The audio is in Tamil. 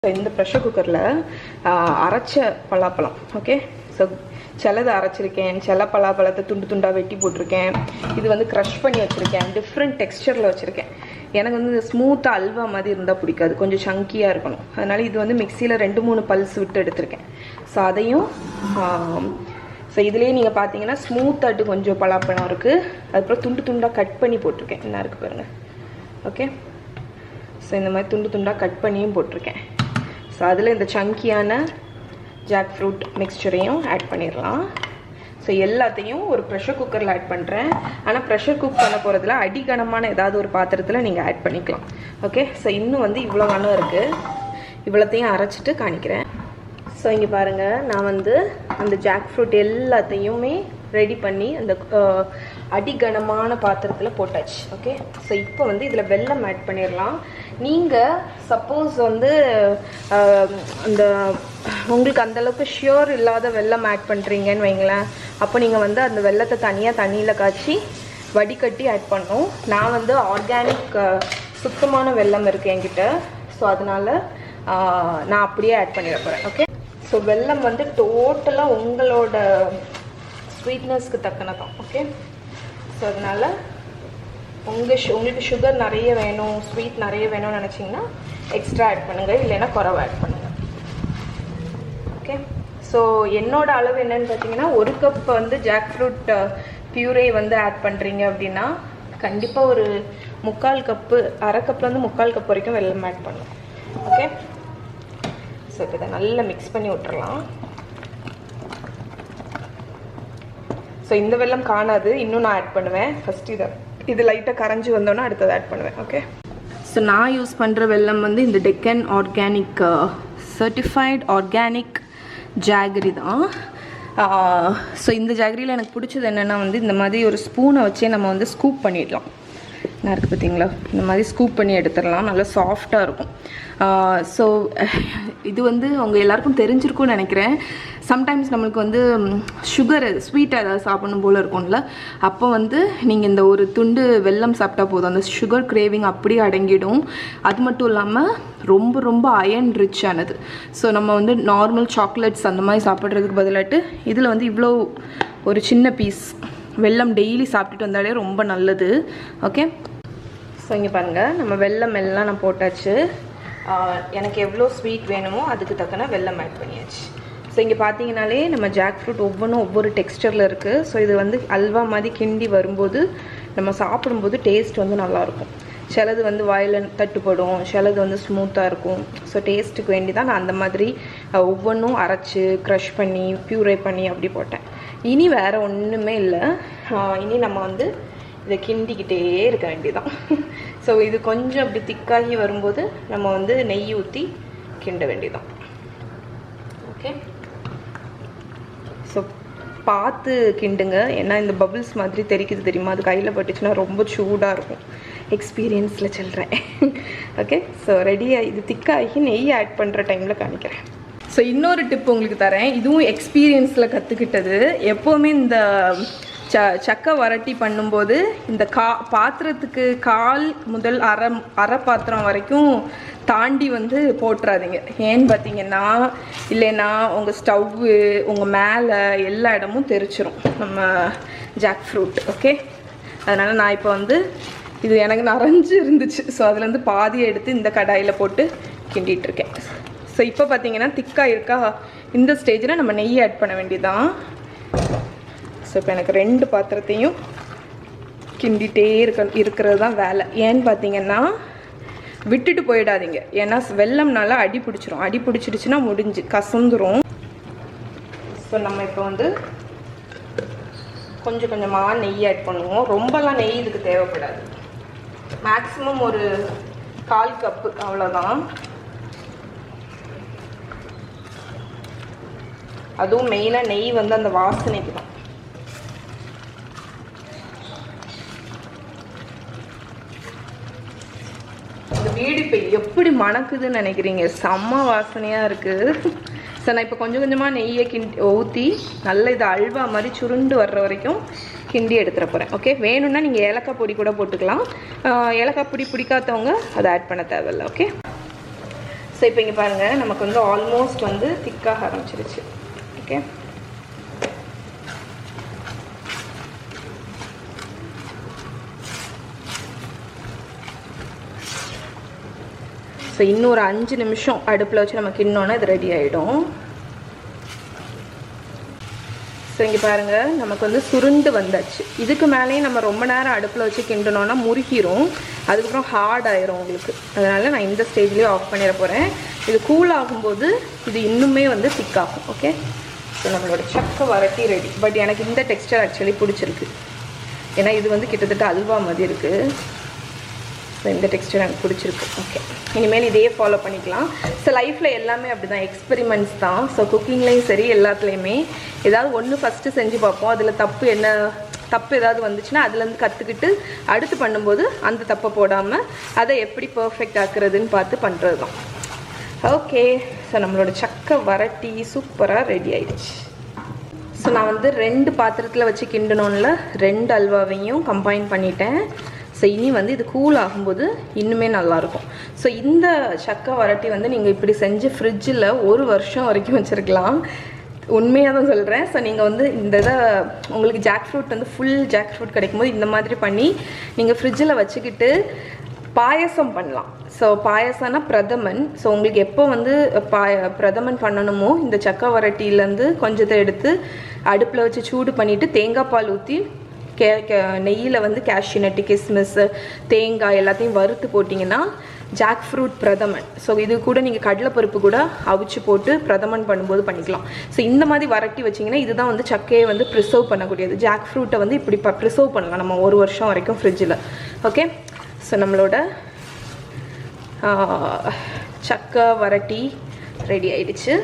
இந்த ப்ரெஷர் குக்கரில் அரைச்ச பலாப்பழம், ஓகே. ஸோ சிலது அரைச்சிருக்கேன், சில பலாப்பழத்தை துண்டு துண்டாக வெட்டி போட்டிருக்கேன். இது வந்து க்ரஷ் பண்ணி வச்சுருக்கேன், டிஃப்ரெண்ட் டெக்ஸ்சரில் வச்சுருக்கேன். எனக்கு வந்து இந்த ஸ்மூத்தாக அல்வா மாதிரி இருந்தால் பிடிக்காது, கொஞ்சம் சங்கியாக இருக்கணும். அதனால் இது வந்து மிக்சியில் 2-3 பல்ஸ் விட்டு எடுத்திருக்கேன். ஸோ அதையும் ஸோ இதுலேயே நீங்கள் பார்த்தீங்கன்னா ஸ்மூத்தாட்டு கொஞ்சம் பலாப்பழம் இருக்குது. அதுக்கப்புறம் துண்டு துண்டாக கட் பண்ணி போட்டிருக்கேன். என்ன இருக்குது பாருங்கள், ஓகே. ஸோ இந்த மாதிரி துண்டு துண்டாக கட் பண்ணியும் போட்டிருக்கேன். ஸோ அதில் இந்த சங்கியான ஜாக் ஃப்ரூட் மிக்சரையும் ஆட் பண்ணிடலாம். ஸோ எல்லாத்தையும் ஒரு ப்ரெஷர் குக்கரில் ஆட் பண்ணுறேன். ஆனால் ப்ரெஷர் குக் பண்ண போகிறதுல அடிகனமான ஏதாவது ஒரு பாத்திரத்தில் நீங்கள் ஆட் பண்ணிக்கலாம், ஓகே. ஸோ இன்னும் வந்து இவ்வளோ கனம் இருக்குது, இவ்வளோத்தையும் அரைச்சிட்டு காணிக்கிறேன். ஸோ இங்கே பாருங்கள், நான் வந்து அந்த ஜாக் ஃப்ரூட் எல்லாத்தையுமே ரெடி பண்ணி அந்த அடிகனமான பாத்திரத்தில் போட்டாச்சு, ஓகே. ஸோ இப்போ வந்து இதில் வெல்லம் ஆட் பண்ணிடலாம். நீங்கள் சப்போஸ் வந்து அந்த உங்களுக்கு அந்தளவுக்கு ஷியோர் இல்லாத வெல்லம் ஆட் பண்ணுறீங்கன்னு வைங்களேன், அப்போ நீங்கள் வந்து அந்த வெல்லத்தை தனியாக தண்ணியில் காய்ச்சி வடிகட்டி ஆட் பண்ணணும். நான் வந்து ஆர்கானிக் சுத்தமான வெல்லம் இருக்குது என்கிட்ட. ஸோ அதனால் நான் அப்படியே ஆட் பண்ணிட போகிறேன், ஓகே. ஸோ வெல்லம் வந்து டோட்டலாக உங்களோட ஸ்வீட்னஸ்க்கு தக்கனதான், ஓகே. ஸோ அதனால் உங்களுக்கு சுகர் நிறைய வேணும், ஸ்வீட் நிறைய வேணும்னு நினச்சிங்கன்னா எக்ஸ்ட்ரா ஆட் பண்ணுங்கள், இல்லைன்னா குறைவா ஆட் பண்ணுங்கள், ஓகே. ஸோ என்னோட அளவு என்னன்னு பார்த்தீங்கன்னா, 1 கப் வந்து ஜாக் ஃப்ரூட் பியூரே வந்து ஆட் பண்ணுறீங்க அப்படின்னா கண்டிப்பாக ஒரு 3/4 கப்பு, அரை கப்லேருந்து 3/4 கப் வரைக்கும் வெல்லம் ஆட் பண்ணணும், ஓகே. ஸோ இப்போ இதை நல்லா மிக்ஸ் பண்ணி விட்டுறலாம். ஸோ இந்த வெல்லம் காணாது, இன்னும் நான் ஆட் பண்ணுவேன். ஃபஸ்ட்டு இது லைட்டாக கரைஞ்சி வந்தோன்னா அடுத்தது ஆட் பண்ணுவேன், ஓகே. ஸோ நான் யூஸ் பண்ணுற வெல்லம் வந்து இந்த Deccan organic certified organic jaggery தான். ஸோ இந்த ஜாகரியில் எனக்கு பிடிச்சது என்னென்னா வந்து இந்த மாதிரி ஒரு ஸ்பூனை வச்சே நம்ம வந்து ஸ்கூப் பண்ணிடலாம். என்ன இருக்குது பார்த்தீங்களா, இந்த மாதிரி ஸ்கூப் பண்ணி எடுத்துடலாம், நல்லா சாஃப்டாக இருக்கும். ஸோ இது வந்து உங்கள் எல்லாருக்கும் தெரிஞ்சிருக்கும்னு நினைக்கிறேன். சம்டைம்ஸ் நம்மளுக்கு வந்து சுகர் ஸ்வீட்டாக ஏதாவது சாப்பிடணும் போல் இருக்கும்ல, அப்போ வந்து நீங்கள் இந்த ஒரு துண்டு வெல்லம் சாப்பிட்டா போதும், அந்த சுகர் கிரேவிங் அப்படியே அடங்கிடும். அது மட்டும் இல்லாமல் ரொம்ப ரொம்ப அயன் ரிச் ஆனது. ஸோ நம்ம வந்து நார்மல் சாக்லேட்ஸ் அந்த மாதிரி சாப்பிட்றதுக்கு பதிலாட்டு இதில் வந்து இவ்வளோ ஒரு சின்ன பீஸ் வெல்லம் டெய்லி சாப்பிட்டுட்டு வந்தாலே ரொம்ப நல்லது, ஓகே. ஸோ இங்கே பாருங்கள், நம்ம வெல்லம் எல்லாம் நான் போட்டாச்சு. எனக்கு எவ்வளோ ஸ்வீட் வேணுமோ அதுக்கு தக்கன வெல்லம் ஆட் பண்ணியாச்சு. ஸோ இங்கே பார்த்தீங்கனாலே நம்ம ஜாக் ஃப்ரூட் ஒவ்வொன்றும் ஒவ்வொரு டெக்ஸ்டரில் இருக்குது. ஸோ இது வந்து அல்வா மாதிரி கிண்டி வரும்போது நம்ம சாப்பிடும்போது டேஸ்ட் வந்து நல்லாயிருக்கும். சிலது வந்து வாயில் தட்டுப்படும், சிலது வந்து ஸ்மூத்தாக இருக்கும். ஸோ டேஸ்ட்டுக்கு வேண்டி தான் நான் அந்த மாதிரி ஒவ்வொன்றும் அரைச்சி க்ரஷ் பண்ணி பியூரே பண்ணி அப்படி போட்டேன். இனி வேறு ஒன்றுமே இல்லை. இனி நம்ம வந்து இதை கிண்டிக்கிட்டே இருக்க வேண்டியதான். ஸோ இது கொஞ்சம் அப்படி திக்காகி வரும்போது நம்ம வந்து நெய் ஊற்றி கிண்ட வேண்டியதான், ஓகே. ஸோ பார்த்து கிண்டுங்க, ஏன்னா இந்த பபிள்ஸ் மாதிரி தெரிக்குது தெரியுமா, அது கையில் பட்டுச்சுன்னா ரொம்ப சூடாக இருக்கும். எக்ஸ்பீரியன்ஸில் சொல்கிறேன், ஓகே. ஸோ ரெடியாக இது திக்காகி நெய் ஆட் பண்ணுற டைமில் காமிக்கிறேன். ஸோ இன்னொரு டிப் உங்களுக்கு தரேன், இதுவும் எக்ஸ்பீரியன்ஸில் கற்றுக்கிட்டது. எப்போவுமே இந்த சக்கை வரட்டி பண்ணும்போது இந்த பாத்திரத்துக்கு கால் முதல் அரை பாத்திரம் வரைக்கும் தாண்டி வந்து போட்டுறாதீங்க. ஏன்னு பார்த்தீங்கன்னா, இல்லைன்னா உங்கள் ஸ்டவ்வு உங்கள் மேலே எல்லா இடமும் தெரிச்சிரும் நம்ம ஜாக் ஃப்ரூட், ஓகே. அதனால் நான் இப்போ வந்து இது எனக்கு நிறைஞ்சு இருந்துச்சு, ஸோ அதுலேருந்து பாதியை எடுத்து இந்த கடாயில் போட்டு கிண்டிகிட்ருக்கேன். ஸோ இப்போ பார்த்தீங்கன்னா திக்காக இருக்கா, இந்த ஸ்டேஜில் நம்ம நெய் ஆட் பண்ண வேண்டியதான். ஸோ இப்போ எனக்கு 2 பாத்திரத்தையும் கிண்டிகிட்டே இருக்கிறது தான் வேலை. ஏன்னு பார்த்தீங்கன்னா விட்டுட்டு போயிடாதீங்க, ஏன்னா வெல்லம்னால அடி பிடிச்சிரும். அடி பிடிச்சிடுச்சுன்னா முடிஞ்சு கசந்துரும். ஸோ நம்ம இப்போ வந்து கொஞ்சம் கொஞ்சமாக நெய் ஆட் பண்ணுவோம். ரொம்பலாம் நெய் இதுக்கு தேவைப்படாது, மேக்ஸிமம் ஒரு 1/4 கப்பு அவ்வளோதான். அதுவும் மெயினாக நெய் வந்து அந்த வாசனைக்கு தான். இந்த வீடு இப்போ எப்படி மணக்குதுன்னு நினைக்கிறீங்க, செம்ம வாசனையாக இருக்குது. ஸோ நான் இப்போ கொஞ்சம் கொஞ்சமாக நெய்யை ஊற்றி நல்லா இதை அல்வா மாதிரி சுருண்டு வர்ற வரைக்கும் கிண்டி எடுத்துகிற போகிறேன், ஓகே. வேணும்னா நீங்கள் ஏலக்காய் பொடி கூட போட்டுக்கலாம், ஏலக்காய் பொடி பிடிக்காதவங்க அதை ஆட் பண்ண தேவையில்லை, ஓகே. ஸோ இப்போ இங்கே பாருங்கள், நமக்கு வந்து ஆல்மோஸ்ட் வந்து திக்காக ஆரம்பிச்சிருச்சு. ஓகே, ஸோ இன்னும் ஒரு 5 நிமிஷம் அடுப்பில் வச்சு நம்ம கிண்ணோன்னா இது ரெடி ஆகிடும். ஸோ இங்கே பாருங்கள், நமக்கு வந்து சுருண்டு வந்தாச்சு. இதுக்கு மேலேயும் நம்ம ரொம்ப நேரம் அடுப்பில் வச்சு கிண்டனோன்னா முறுகிரும், அதுக்கப்புறம் ஹார்ட் ஆயிரும் உங்களுக்கு. அதனால் நான் இந்த ஸ்டேஜ்லேயே ஆஃப் பண்ணிட போகிறேன். இது கூல் ஆகும்போது இது இன்னுமே வந்து திக்காகும். ஓகே, ஸோ நம்மளோட சக்க வரட்டி ரெடி. பட் எனக்கு இந்த டெக்ஸ்டர் ஆக்சுவலி பிடிச்சிருக்கு, ஏன்னா இது வந்து கிட்டத்தட்ட அல்வா மாதிரி இருக்குது. ஸோ இந்த டெக்ஸ்டர் எனக்கு பிடிச்சிருக்கு. ஓகே, இனிமேல் இதே ஃபாலோ பண்ணிக்கலாம். ஸோ லைஃப்பில் எல்லாமே அப்படி தான், எக்ஸ்பெரிமெண்ட்ஸ் தான். ஸோ குக்கிங்லேயும் சரி, எல்லாத்துலேயுமே ஏதாவது ஒன்று ஃபஸ்ட்டு செஞ்சு பார்ப்போம். அதில் தப்பு ஏதாவது வந்துச்சுன்னா அதுலேருந்து கற்றுக்கிட்டு அடுத்து பண்ணும்போது அந்த தப்பை போடாமல் அதை எப்படி பர்ஃபெக்ட் ஆக்குறதுன்னு பார்த்து பண்ணுறது தான். ஓகே, ஸோ நம்மளோட சக்க வரட்டி சூப்பராக ரெடி ஆயிடுச்சு. ஸோ நான் வந்து 2 பாத்திரத்தில் வச்சு கிண்டணும்ல, 2 அல்வாவையும் கம்பைன் பண்ணிட்டேன். ஸோ இனி வந்து இது கூல் ஆகும்போது இன்னுமே நல்லாயிருக்கும். ஸோ இந்த சக்க வரட்டி வந்து நீங்கள் இப்படி செஞ்சு ஃப்ரிட்ஜில் 1 வருஷம் வரைக்கும் வச்சுருக்கலாம். உண்மையாக தான் சொல்கிறேன். ஸோ நீங்கள் வந்து இந்த இதை உங்களுக்கு ஜாக் ஃப்ரூட் வந்து ஃபுல் ஜாக் ஃப்ரூட் கிடைக்கும்போது இந்த மாதிரி பண்ணி நீங்கள் ஃப்ரிட்ஜில் வச்சுக்கிட்டு பாயசம் பண்ணலாம். ஸோ பாயசம்னா பிரதமன். ஸோ உங்களுக்கு எப்போ வந்து பிரதமன் பண்ணணுமோ இந்த சக்க வரட்டியிலேருந்து கொஞ்சத்தை எடுத்து அடுப்பில் வச்சு சூடு பண்ணிவிட்டு தேங்காய் பால் ஊற்றி நெய்யில் வந்து கேஷ்யூ நட்டு, கிஸ்மிஸ், தேங்காய் எல்லாத்தையும் வறுத்து போட்டிங்கன்னா ஜாக் ஃப்ரூட் பிரதமன். ஸோ இது கூட நீங்கள் கடலைப்பருப்பு கூட அவிச்சு போட்டு பிரதமன் பண்ணும்போது பண்ணிக்கலாம். ஸோ இந்த மாதிரி வரட்டி வச்சிங்கன்னா இதுதான் வந்து சக்கையை வந்து ப்ரிசர்வ் பண்ணக்கூடியது. ஜாக் ஃப்ரூட்டை வந்து இப்படி ப்ரிசர்வ் பண்ணலாம் நம்ம 1 வருஷம் வரைக்கும் ஃப்ரிட்ஜில். ஓகே, ஸோ நம்மளோட சக்க வரட்டி ரெடி ஆயிடுச்சு.